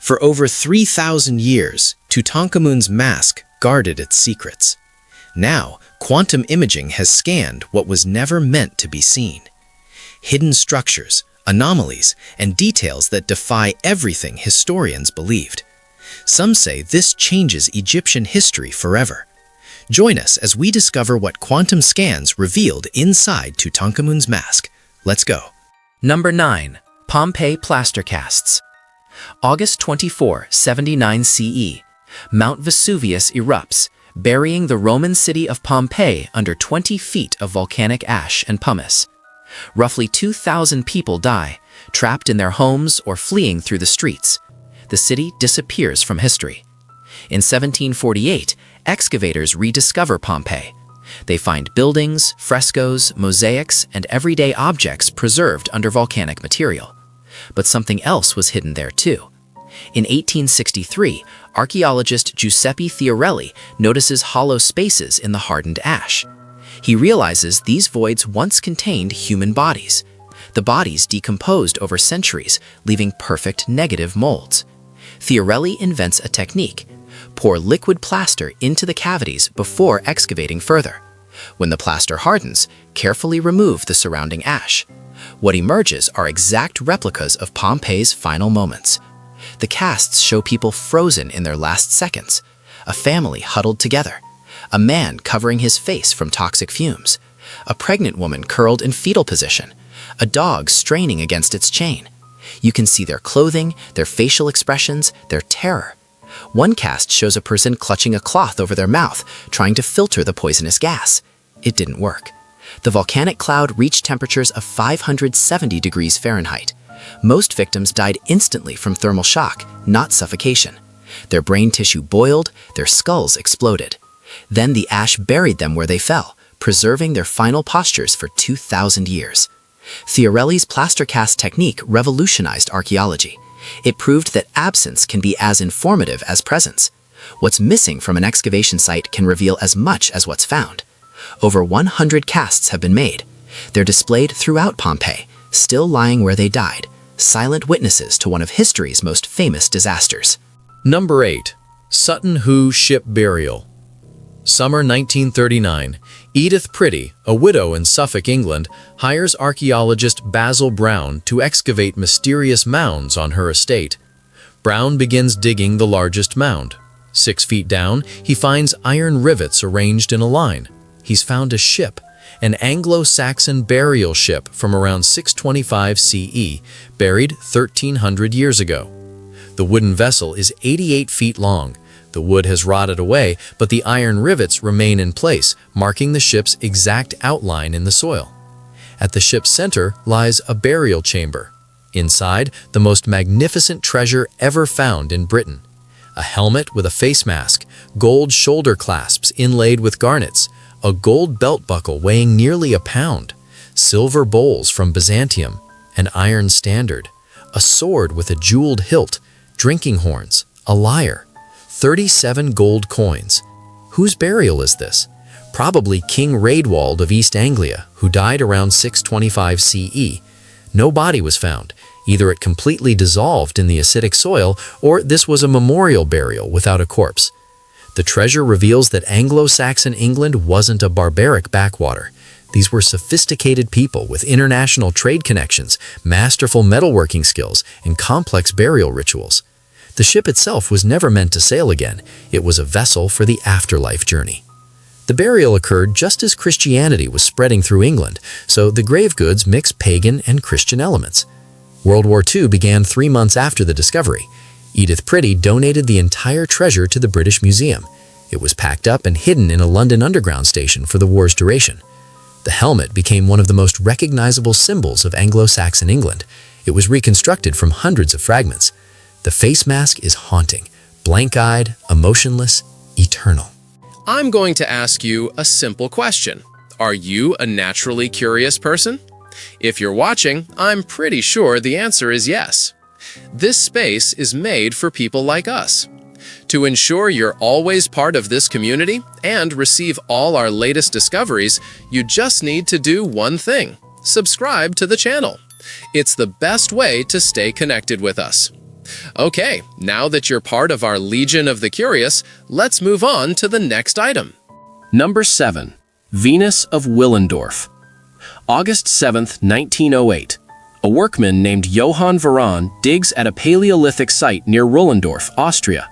For over 3,000 years, Tutankhamun's mask guarded its secrets. Now, quantum imaging has scanned what was never meant to be seen. Hidden structures, anomalies, and details that defy everything historians believed. Some say this changes Egyptian history forever. Join us as we discover what quantum scans revealed inside Tutankhamun's mask. Let's go. Number 9. Pompeii Plaster Casts. August 24, 79 CE. Mount Vesuvius erupts, burying the Roman city of Pompeii under 20 feet of volcanic ash and pumice. Roughly 2,000 people die, trapped in their homes or fleeing through the streets. The city disappears from history. In 1748, excavators rediscover Pompeii. They find buildings, frescoes, mosaics, and everyday objects preserved under volcanic material. But something else was hidden there too. In 1863, archaeologist Giuseppe Fiorelli notices hollow spaces in the hardened ash. He realizes these voids once contained human bodies. The bodies decomposed over centuries, leaving perfect negative molds. Fiorelli invents a technique: pour liquid plaster into the cavities before excavating further. When the plaster hardens, carefully remove the surrounding ash. What emerges are exact replicas of Pompeii's final moments. The casts show people frozen in their last seconds, a family huddled together, a man covering his face from toxic fumes, a pregnant woman curled in fetal position, a dog straining against its chain. You can see their clothing, their facial expressions, their terror. One cast shows a person clutching a cloth over their mouth, trying to filter the poisonous gas. It didn't work. The volcanic cloud reached temperatures of 570 degrees Fahrenheit. Most victims died instantly from thermal shock, not suffocation. Their brain tissue boiled, their skulls exploded. Then the ash buried them where they fell, preserving their final postures for 2,000 years. Fiorelli's plaster cast technique revolutionized archaeology. It proved that absence can be as informative as presence. What's missing from an excavation site can reveal as much as what's found. Over 100 casts have been made. They're displayed throughout Pompeii, still lying where they died, silent witnesses to one of history's most famous disasters. Number 8. Sutton Hoo Ship Burial. Summer 1939, Edith Pretty, a widow in Suffolk, England, hires archaeologist Basil Brown to excavate mysterious mounds on her estate. Brown begins digging the largest mound. 6 feet down, he finds iron rivets arranged in a line. He's found a ship, an Anglo-Saxon burial ship from around 625 CE, buried 1,300 years ago. The wooden vessel is 88 feet long. The wood has rotted away, but the iron rivets remain in place, marking the ship's exact outline in the soil. At the ship's center lies a burial chamber. Inside, the most magnificent treasure ever found in Britain. A helmet with a face mask, gold shoulder clasps inlaid with garnets, a gold belt buckle weighing nearly a pound, silver bowls from Byzantium, an iron standard, a sword with a jeweled hilt, drinking horns, a lyre, 37 gold coins. Whose burial is this? Probably King Raedwald of East Anglia, who died around 625 CE. No body was found. Either it completely dissolved in the acidic soil, or this was a memorial burial without a corpse. The treasure reveals that Anglo-Saxon England wasn't a barbaric backwater. These were sophisticated people with international trade connections, masterful metalworking skills, and complex burial rituals. The ship itself was never meant to sail again. It was a vessel for the afterlife journey. The burial occurred just as Christianity was spreading through England, so the grave goods mix pagan and Christian elements. World War II began 3 months after the discovery. Edith Pretty donated the entire treasure to the British Museum. It was packed up and hidden in a London Underground station for the war's duration. The helmet became one of the most recognizable symbols of Anglo-Saxon England. It was reconstructed from hundreds of fragments. The face mask is haunting, blank-eyed, emotionless, eternal. I'm going to ask you a simple question. Are you a naturally curious person? If you're watching, I'm pretty sure the answer is yes. This space is made for people like us. To ensure you're always part of this community and receive all our latest discoveries, you just need to do one thing: subscribe to the channel. It's the best way to stay connected with us. Okay, now that you're part of our Legion of the Curious, let's move on to the next item. Number 7. Venus of Willendorf. August 7, 1908. A workman named Johann Varan digs at a Paleolithic site near Willendorf, Austria.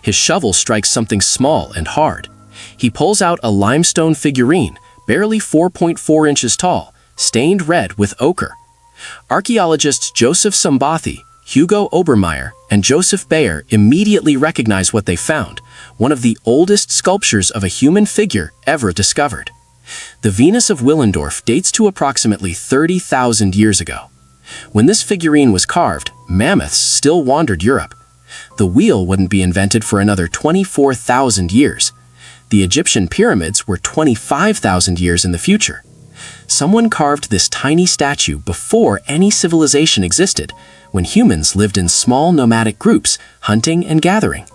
His shovel strikes something small and hard. He pulls out a limestone figurine, barely 4.4 inches tall, stained red with ochre. Archaeologists Joseph Sambathi, Hugo Obermeier, and Joseph Bayer immediately recognize what they found, one of the oldest sculptures of a human figure ever discovered. The Venus of Willendorf dates to approximately 30,000 years ago. When this figurine was carved, mammoths still wandered Europe. The wheel wouldn't be invented for another 24,000 years. The Egyptian pyramids were 25,000 years in the future. Someone carved this tiny statue before any civilization existed, when humans lived in small nomadic groups, hunting and gathering.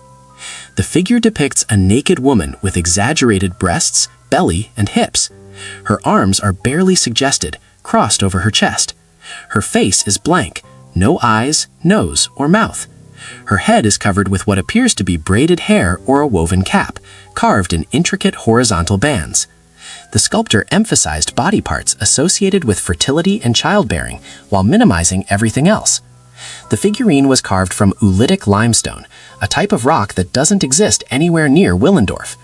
The figure depicts a naked woman with exaggerated breasts, belly, and hips. Her arms are barely suggested, crossed over her chest. Her face is blank, no eyes, nose, or mouth. Her head is covered with what appears to be braided hair or a woven cap, carved in intricate horizontal bands. The sculptor emphasized body parts associated with fertility and childbearing, while minimizing everything else. The figurine was carved from oolitic limestone, a type of rock that doesn't exist anywhere near Willendorf.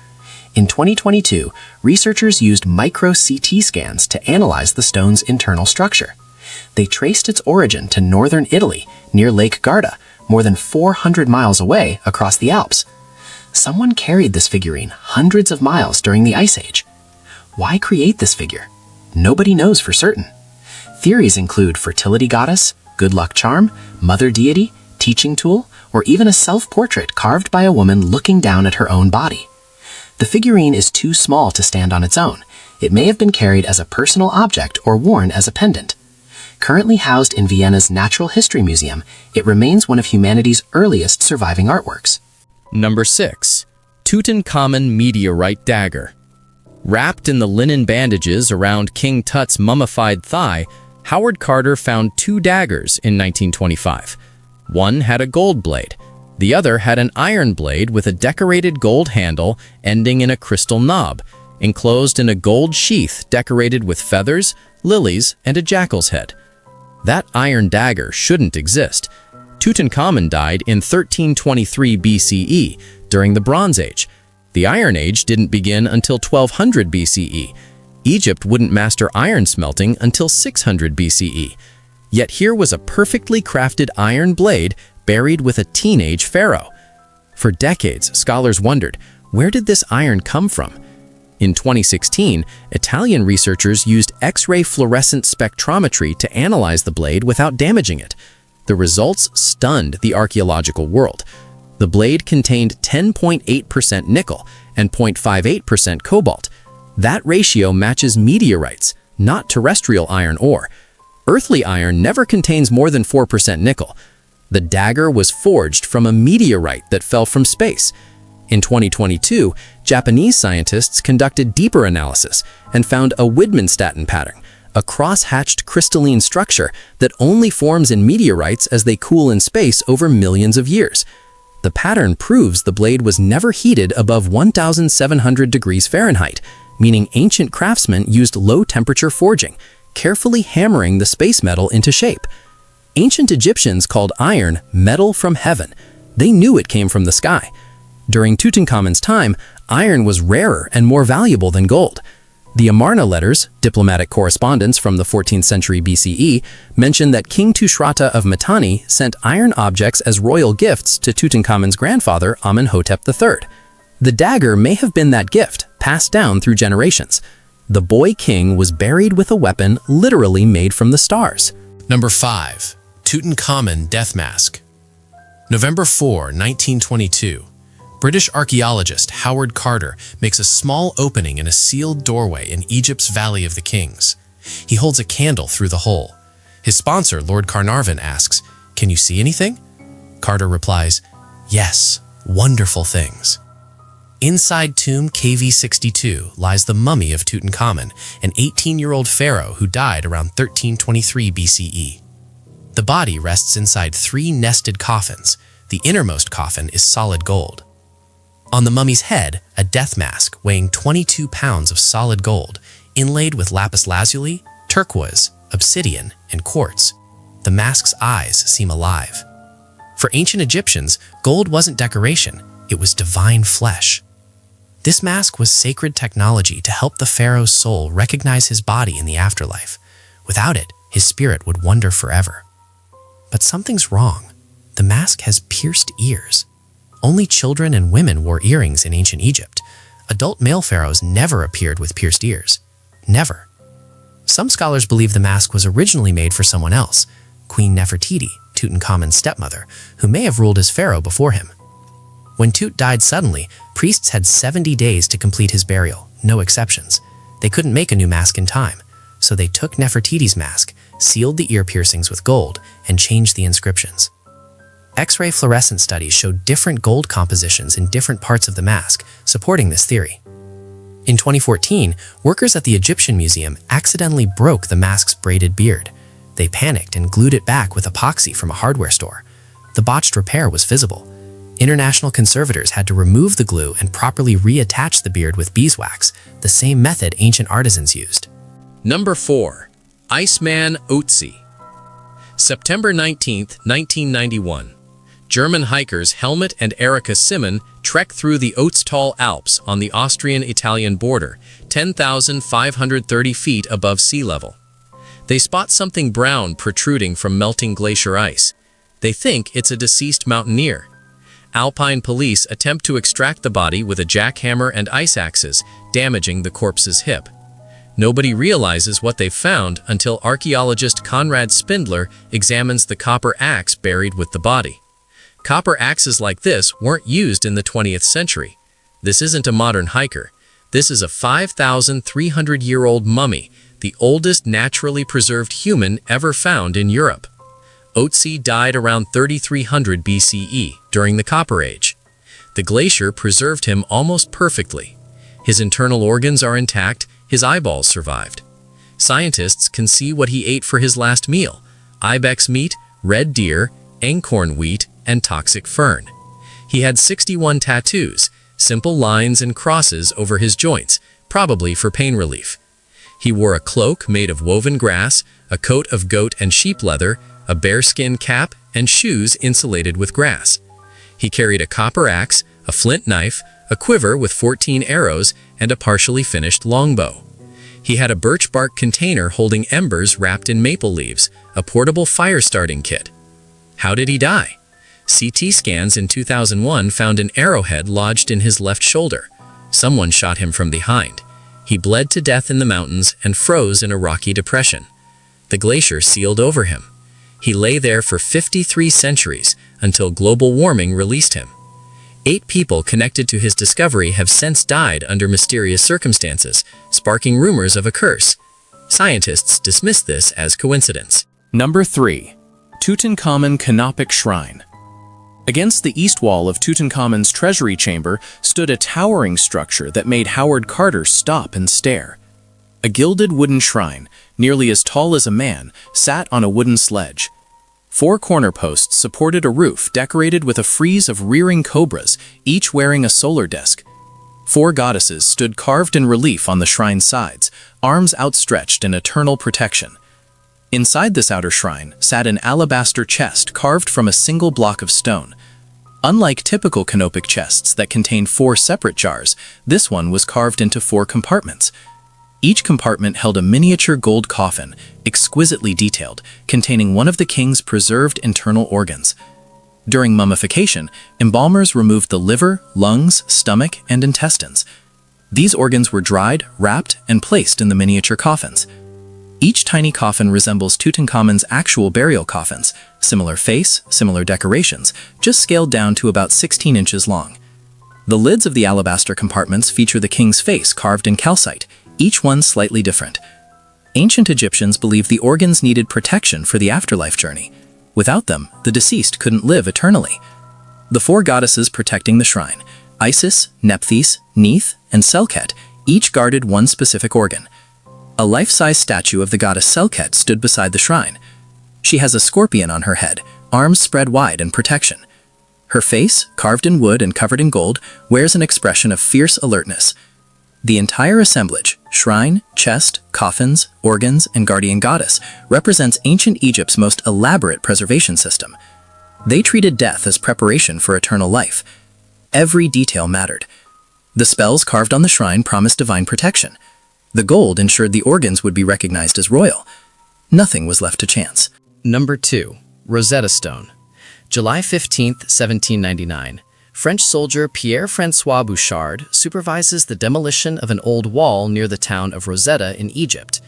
In 2022, researchers used micro-CT scans to analyze the stone's internal structure. They traced its origin to northern Italy, near Lake Garda, more than 400 miles away across the Alps. Someone carried this figurine hundreds of miles during the Ice Age. Why create this figure? Nobody knows for certain. Theories include fertility goddess, good luck charm, mother deity, teaching tool, or even a self-portrait carved by a woman looking down at her own body. The figurine is too small to stand on its own. It may have been carried as a personal object or worn as a pendant. Currently housed in Vienna's Natural History Museum, it remains one of humanity's earliest surviving artworks. Number 6. Tutankhamun Meteorite Dagger. Wrapped in the linen bandages around King Tut's mummified thigh, Howard Carter found 2 daggers in 1925. One had a gold blade. The other had an iron blade with a decorated gold handle ending in a crystal knob, enclosed in a gold sheath decorated with feathers, lilies, and a jackal's head. That iron dagger shouldn't exist. Tutankhamun died in 1323 BCE during the Bronze Age. The Iron Age didn't begin until 1200 BCE. Egypt wouldn't master iron smelting until 600 BCE. Yet here was a perfectly crafted iron blade buried with a teenage pharaoh. For decades, scholars wondered, where did this iron come from? In 2016, Italian researchers used X-ray fluorescent spectrometry to analyze the blade without damaging it. The results stunned the archaeological world. The blade contained 10.8% nickel and 0.58% cobalt. That ratio matches meteorites, not terrestrial iron ore. Earthly iron never contains more than 4% nickel. The dagger was forged from a meteorite that fell from space. In 2022, Japanese scientists conducted deeper analysis and found a Widmanstätten pattern, a cross-hatched crystalline structure that only forms in meteorites as they cool in space over millions of years. The pattern proves the blade was never heated above 1,700 degrees Fahrenheit, meaning ancient craftsmen used low-temperature forging, carefully hammering the space metal into shape. Ancient Egyptians called iron metal from heaven. They knew it came from the sky. During Tutankhamun's time, iron was rarer and more valuable than gold. The Amarna letters, diplomatic correspondence from the 14th century BCE, mention that King Tushratta of Mitanni sent iron objects as royal gifts to Tutankhamun's grandfather, Amenhotep III. The dagger may have been that gift, passed down through generations. The boy king was buried with a weapon literally made from the stars. Number 5. Tutankhamun Death Mask. November 4, 1922. British archaeologist Howard Carter makes a small opening in a sealed doorway in Egypt's Valley of the Kings. He holds a candle through the hole. His sponsor, Lord Carnarvon, asks, "Can you see anything?" Carter replies, "Yes, wonderful things." Inside tomb KV62 lies the mummy of Tutankhamun, an 18-year-old pharaoh who died around 1323 BCE. The body rests inside 3 nested coffins. The innermost coffin is solid gold. On the mummy's head, a death mask weighing 22 pounds of solid gold, inlaid with lapis lazuli, turquoise, obsidian, and quartz. The mask's eyes seem alive. For ancient Egyptians, gold wasn't decoration, it was divine flesh. This mask was sacred technology to help the pharaoh's soul recognize his body in the afterlife. Without it, his spirit would wander forever. But something's wrong. The mask has pierced ears. Only children and women wore earrings in ancient Egypt. Adult male pharaohs never appeared with pierced ears. Never. Some scholars believe the mask was originally made for someone else, Queen Nefertiti, Tutankhamun's stepmother, who may have ruled as pharaoh before him. When Tut died suddenly, priests had 70 days to complete his burial, no exceptions. They couldn't make a new mask in time, so they took Nefertiti's mask, sealed the ear piercings with gold, and changed the inscriptions. X-ray fluorescence studies showed different gold compositions in different parts of the mask, supporting this theory. In 2014, workers at the Egyptian Museum accidentally broke the mask's braided beard. They panicked and glued it back with epoxy from a hardware store. The botched repair was visible. International conservators had to remove the glue and properly reattach the beard with beeswax, the same method ancient artisans used. Number 4. Iceman Ötzi. September 19, 1991. German hikers Helmut and Erika Simon trek through the Ötztal Alps on the Austrian-Italian border, 10,530 feet above sea level. They spot something brown protruding from melting glacier ice. They think it's a deceased mountaineer. Alpine police attempt to extract the body with a jackhammer and ice axes, damaging the corpse's hip. Nobody realizes what they've found until archaeologist Konrad Spindler examines the copper axe buried with the body. Copper axes like this weren't used in the 20th century. This isn't a modern hiker. This is a 5,300-year-old mummy, the oldest naturally preserved human ever found in Europe. Ötzi died around 3300 BCE during the Copper Age. The glacier preserved him almost perfectly. His internal organs are intact, his eyeballs survived. Scientists can see what he ate for his last meal: ibex meat, red deer, einkorn wheat, and toxic fern. He had 61 tattoos, simple lines and crosses over his joints, probably for pain relief. He wore a cloak made of woven grass, a coat of goat and sheep leather, a bearskin cap, and shoes insulated with grass. He carried a copper axe, a flint knife, a quiver with 14 arrows, and a partially finished longbow. He had a birch bark container holding embers wrapped in maple leaves, a portable fire-starting kit. How did he die? CT scans in 2001 found an arrowhead lodged in his left shoulder. Someone shot him from behind. He bled to death in the mountains and froze in a rocky depression. The glacier sealed over him. He lay there for 53 centuries until global warming released him. 8 people connected to his discovery have since died under mysterious circumstances, sparking rumors of a curse. Scientists dismiss this as coincidence. Number 3. Tutankhamun Canopic Shrine. Against the east wall of Tutankhamun's treasury chamber stood a towering structure that made Howard Carter stop and stare. A gilded wooden shrine, nearly as tall as a man, sat on a wooden sledge. 4 corner posts supported a roof decorated with a frieze of rearing cobras, each wearing a solar disk. 4 goddesses stood carved in relief on the shrine's sides, arms outstretched in eternal protection. Inside this outer shrine sat an alabaster chest carved from a single block of stone. Unlike typical canopic chests that contain 4 separate jars, this one was carved into 4 compartments. Each compartment held a miniature gold coffin, exquisitely detailed, containing one of the king's preserved internal organs. During mummification, embalmers removed the liver, lungs, stomach, and intestines. These organs were dried, wrapped, and placed in the miniature coffins. Each tiny coffin resembles Tutankhamun's actual burial coffins, similar face, similar decorations, just scaled down to about 16 inches long. The lids of the alabaster compartments feature the king's face carved in calcite, each one slightly different. Ancient Egyptians believed the organs needed protection for the afterlife journey. Without them, the deceased couldn't live eternally. The 4 goddesses protecting the shrine, Isis, Nephthys, Neith, and Selket, each guarded one specific organ. A life-size statue of the goddess Selket stood beside the shrine. She has a scorpion on her head, arms spread wide in protection. Her face, carved in wood and covered in gold, wears an expression of fierce alertness. The entire assemblage, shrine, chest, coffins, organs, and guardian goddess, represents ancient Egypt's most elaborate preservation system. They treated death as preparation for eternal life. Every detail mattered. The spells carved on the shrine promised divine protection. The gold ensured the organs would be recognized as royal. Nothing was left to chance. Number 2. Rosetta Stone. July 15, 1799. French soldier Pierre-François Bouchard supervises the demolition of an old wall near the town of Rosetta in Egypt.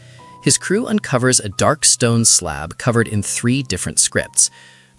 His crew uncovers a dark stone slab covered in 3 different scripts.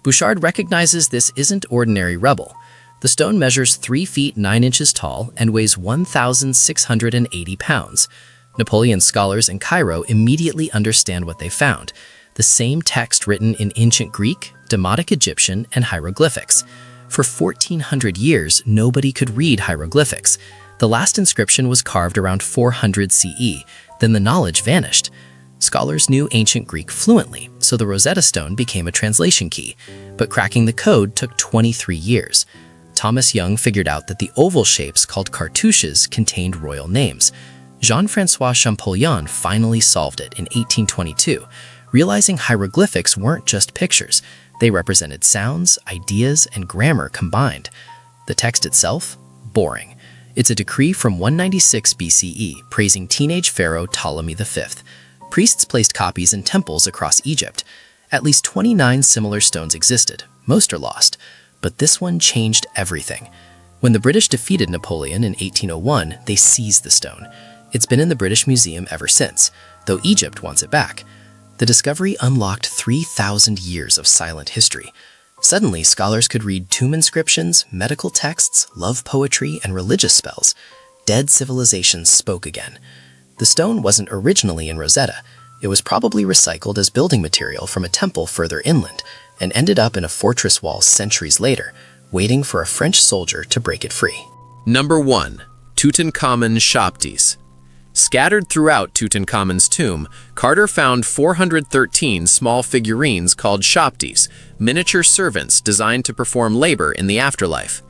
Bouchard recognizes this isn't ordinary rubble. The stone measures 3 feet 9 inches tall and weighs 1,680 pounds. Napoleon scholars in Cairo immediately understand what they found: the same text written in ancient Greek, Demotic Egyptian, and hieroglyphics. For 1,400 years, nobody could read hieroglyphics. The last inscription was carved around 400 CE, then the knowledge vanished. Scholars knew ancient Greek fluently, so the Rosetta Stone became a translation key, but cracking the code took 23 years. Thomas Young figured out that the oval shapes called cartouches contained royal names. Jean-François Champollion finally solved it in 1822, realizing hieroglyphics weren't just pictures. They represented sounds, ideas, and grammar combined. The text itself? Boring. It's a decree from 196 BCE praising teenage pharaoh Ptolemy V. Priests placed copies in temples across Egypt. At least 29 similar stones existed. Most are lost. But this one changed everything. When the British defeated Napoleon in 1801, they seized the stone. It's been in the British Museum ever since, though Egypt wants it back. The discovery unlocked 3,000 years of silent history. Suddenly, scholars could read tomb inscriptions, medical texts, love poetry, and religious spells. Dead civilizations spoke again. The stone wasn't originally in Rosetta. It was probably recycled as building material from a temple further inland, and ended up in a fortress wall centuries later, waiting for a French soldier to break it free. Number 1. Tutankhamun Shoptis. Scattered throughout Tutankhamun's tomb, Carter found 413 small figurines called shoptis, miniature servants designed to perform labor in the afterlife.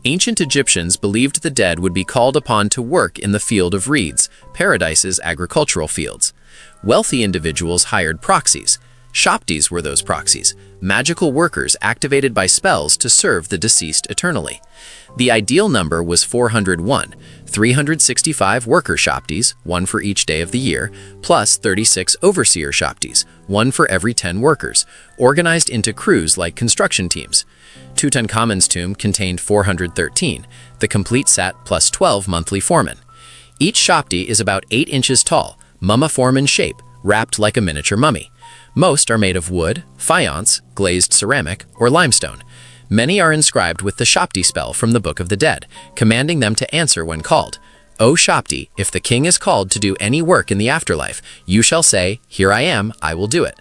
Ancient Egyptians believed the dead would be called upon to work in the field of reeds, Paradise's agricultural fields. Wealthy individuals hired proxies. Shoptis were those proxies, magical workers activated by spells to serve the deceased eternally. The ideal number was 401, 365 worker shoptis, one for each day of the year, plus 36 overseer shoptis, one for every 10 workers, organized into crews like construction teams. Tutankhamun's tomb contained 413, the complete set plus 12 monthly foremen. Each shopti is about 8 inches tall, mummiform in shape, wrapped like a miniature mummy. Most are made of wood, faience, glazed ceramic, or limestone. Many are inscribed with the Shopti spell from the Book of the Dead, commanding them to answer when called. O Shopti, if the king is called to do any work in the afterlife, you shall say, "Here I am, I will do it."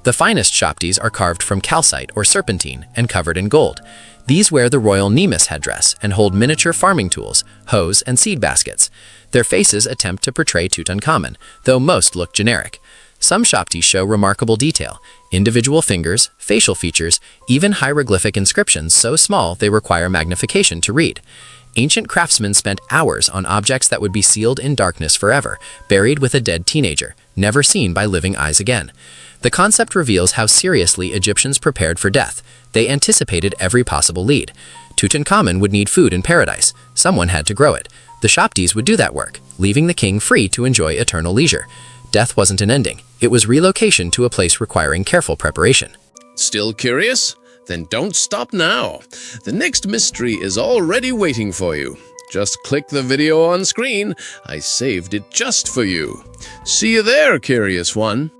The finest Shoptis are carved from calcite or serpentine and covered in gold. These wear the royal Nemes headdress and hold miniature farming tools, hoes, and seed baskets. Their faces attempt to portray Tutankhamun, though most look generic. Some Shoptis show remarkable detail, individual fingers, facial features, even hieroglyphic inscriptions so small they require magnification to read. Ancient craftsmen spent hours on objects that would be sealed in darkness forever, buried with a dead teenager, never seen by living eyes again. The concept reveals how seriously Egyptians prepared for death. They anticipated every possible lead. Tutankhamun would need food in paradise. Someone had to grow it. The Shoptis would do that work, leaving the king free to enjoy eternal leisure. Death wasn't an ending. It was relocation to a place requiring careful preparation. Still curious? Then don't stop now. The next mystery is already waiting for you. Just click the video on screen. I saved it just for you. See you there, curious one.